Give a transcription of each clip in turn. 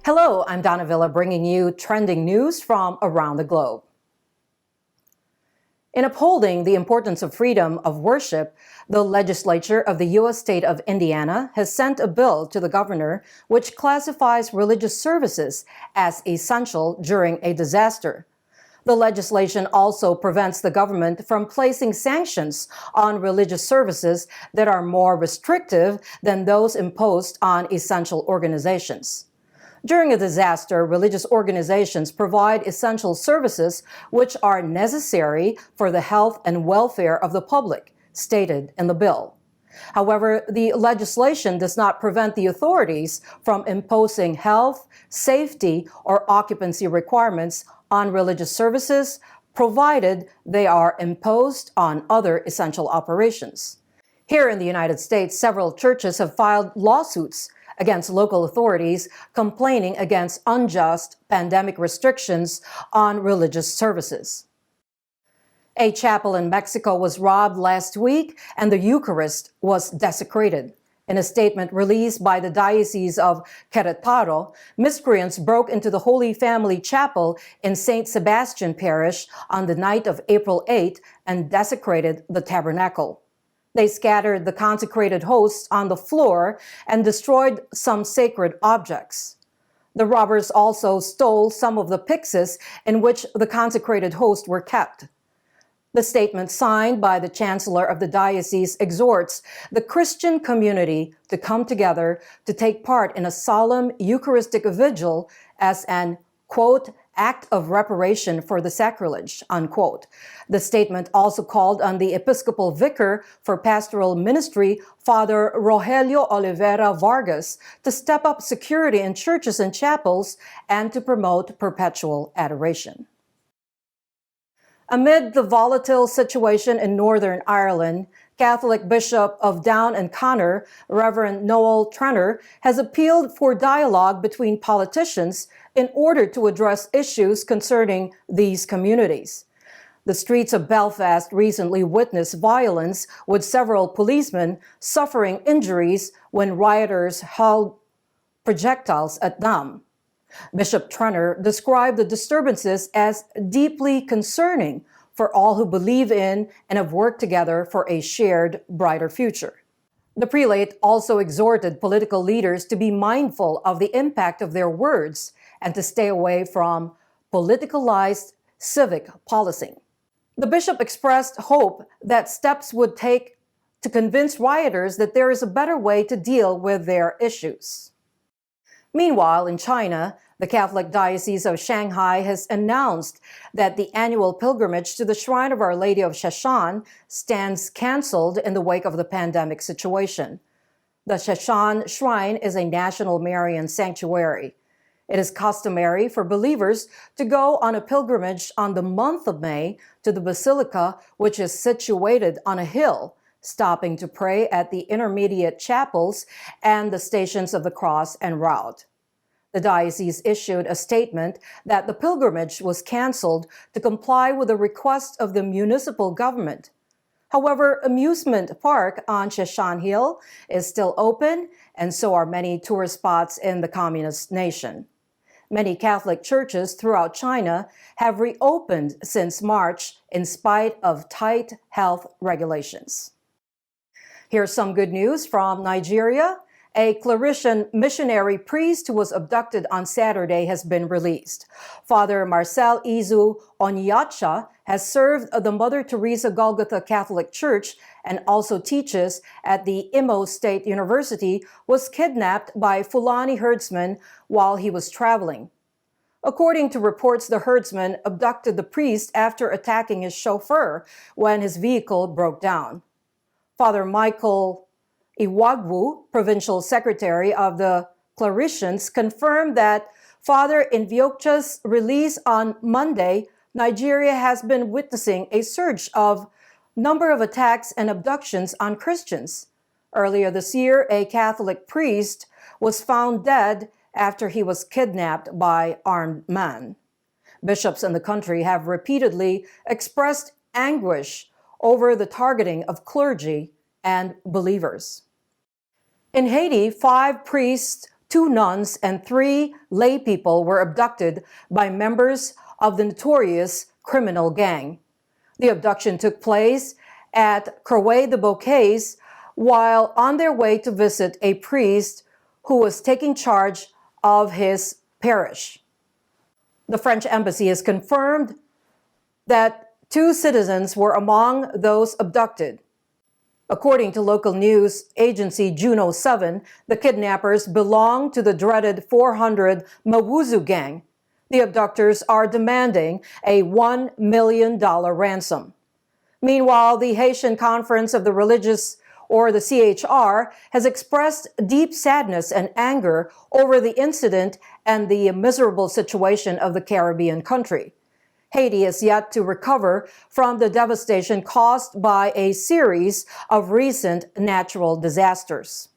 Hello, I'm Donna Villa bringing you trending news from around the globe. In upholding the importance of freedom of worship, the legislature of the U.S. state of Indiana has sent a bill to the governor which classifies religious services as essential during a disaster. The legislation also prevents the government from placing sanctions on religious services that are more restrictive than those imposed on essential organizations. During a disaster, religious organizations provide essential services which are necessary for the health and welfare of the public, stated in the bill. However, the legislation does not prevent the authorities from imposing health, safety, or occupancy requirements on religious services, provided they are imposed on other essential operations. Here in the United States, several churches have filed lawsuits against local authorities complaining against unjust pandemic restrictions on religious services. A chapel in Mexico was robbed last week and the Eucharist was desecrated. In a statement released by the Diocese of Querétaro, miscreants broke into the Holy Family Chapel in St. Sebastian Parish on the night of April 8 and desecrated the tabernacle. They scattered the consecrated hosts on the floor and destroyed some sacred objects. The robbers also stole some of the pyxes in which the consecrated hosts were kept. The statement signed by the Chancellor of the Diocese exhorts the Christian community to come together to take part in a solemn Eucharistic vigil as an, quote, act of reparation for the sacrilege, unquote. The statement also called on the Episcopal Vicar for Pastoral Ministry, Father Rogelio Oliveira Vargas, to step up security in churches and chapels and to promote perpetual adoration. Amid the volatile situation in Northern Ireland, Catholic Bishop of Down and Connor, Reverend Noel Trenner, has appealed for dialogue between politicians in order to address issues concerning these communities. The streets of Belfast recently witnessed violence, with several policemen suffering injuries when rioters hurled projectiles at them. Bishop Trenner described the disturbances as deeply concerning for all who believe in and have worked together for a shared, brighter future. The prelate also exhorted political leaders to be mindful of the impact of their words and to stay away from politicalized civic policing. The bishop expressed hope that steps would take to convince rioters that there is a better way to deal with their issues. Meanwhile, in China, the Catholic Diocese of Shanghai has announced that the annual pilgrimage to the Shrine of Our Lady of Sheshan stands canceled in the wake of the pandemic situation. The Sheshan Shrine is a national Marian sanctuary. It is customary for believers to go on a pilgrimage on the month of May to the basilica, which is situated on a hill, stopping to pray at the intermediate chapels and the Stations of the Cross en route. The diocese issued a statement that the pilgrimage was canceled to comply with a request of the municipal government. However, amusement park on Sheshan Hill is still open, and so are many tourist spots in the communist nation. Many Catholic churches throughout China have reopened since March in spite of tight health regulations. Here's some good news from Nigeria. A Claretian missionary priest who was abducted on Saturday has been released. Father Marcel Izu Onyeocha has served the Mother Teresa Golgotha Catholic Church and also teaches at the Imo State University, was kidnapped by Fulani herdsmen while he was traveling. According to reports, the herdsmen abducted the priest after attacking his chauffeur when his vehicle broke down. Father Michael Iwagwu, provincial secretary of the Claretians, confirmed that Father Onyeocha's release on Monday, Nigeria has been witnessing a surge of number of attacks and abductions on Christians. Earlier this year, a Catholic priest was found dead after he was kidnapped by armed men. Bishops in the country have repeatedly expressed anguish over the targeting of clergy and believers. In Haiti, 5 priests 2 nuns and 3 lay people were abducted by members of the notorious criminal gang. The abduction took place at Croix de Bouquets while on their way to visit a priest who was taking charge of his parish. The French embassy has confirmed that 2 citizens were among those abducted. According to local news agency Juno 7, the kidnappers belong to the dreaded 400 Mawuzu gang. The abductors are demanding a $1 million ransom. Meanwhile, the Haitian Conference of the Religious, or the CHR, has expressed deep sadness and anger over the incident and the miserable situation of the Caribbean country. Haiti is yet to recover from the devastation caused by a series of recent natural disasters.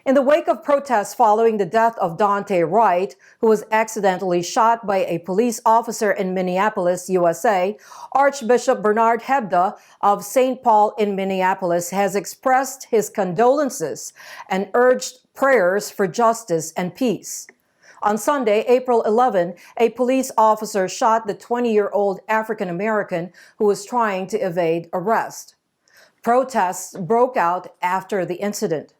In the wake of protests following the death of DAUNTE WRIGHT, who was accidentally shot by a police officer in Minneapolis, USA, Archbishop Bernard Hebda of St. Paul in Minneapolis has expressed his condolences and urged prayers for justice and peace. On Sunday, April 11, a police officer shot the 20-year-old African-American who was trying to evade arrest. Protests broke out after the incident.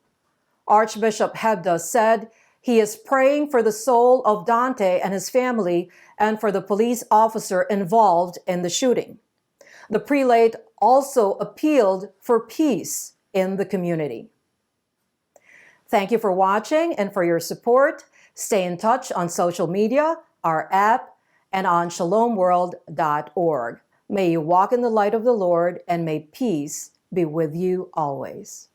Archbishop Hebda said he is praying for the soul of DAUNTE and his family and for the police officer involved in the shooting. The prelate also appealed for peace in the community. Thank you for watching and for your support. Stay in touch on social media, our app, and on shalomworld.org. May you walk in the light of the Lord, and may peace be with you always.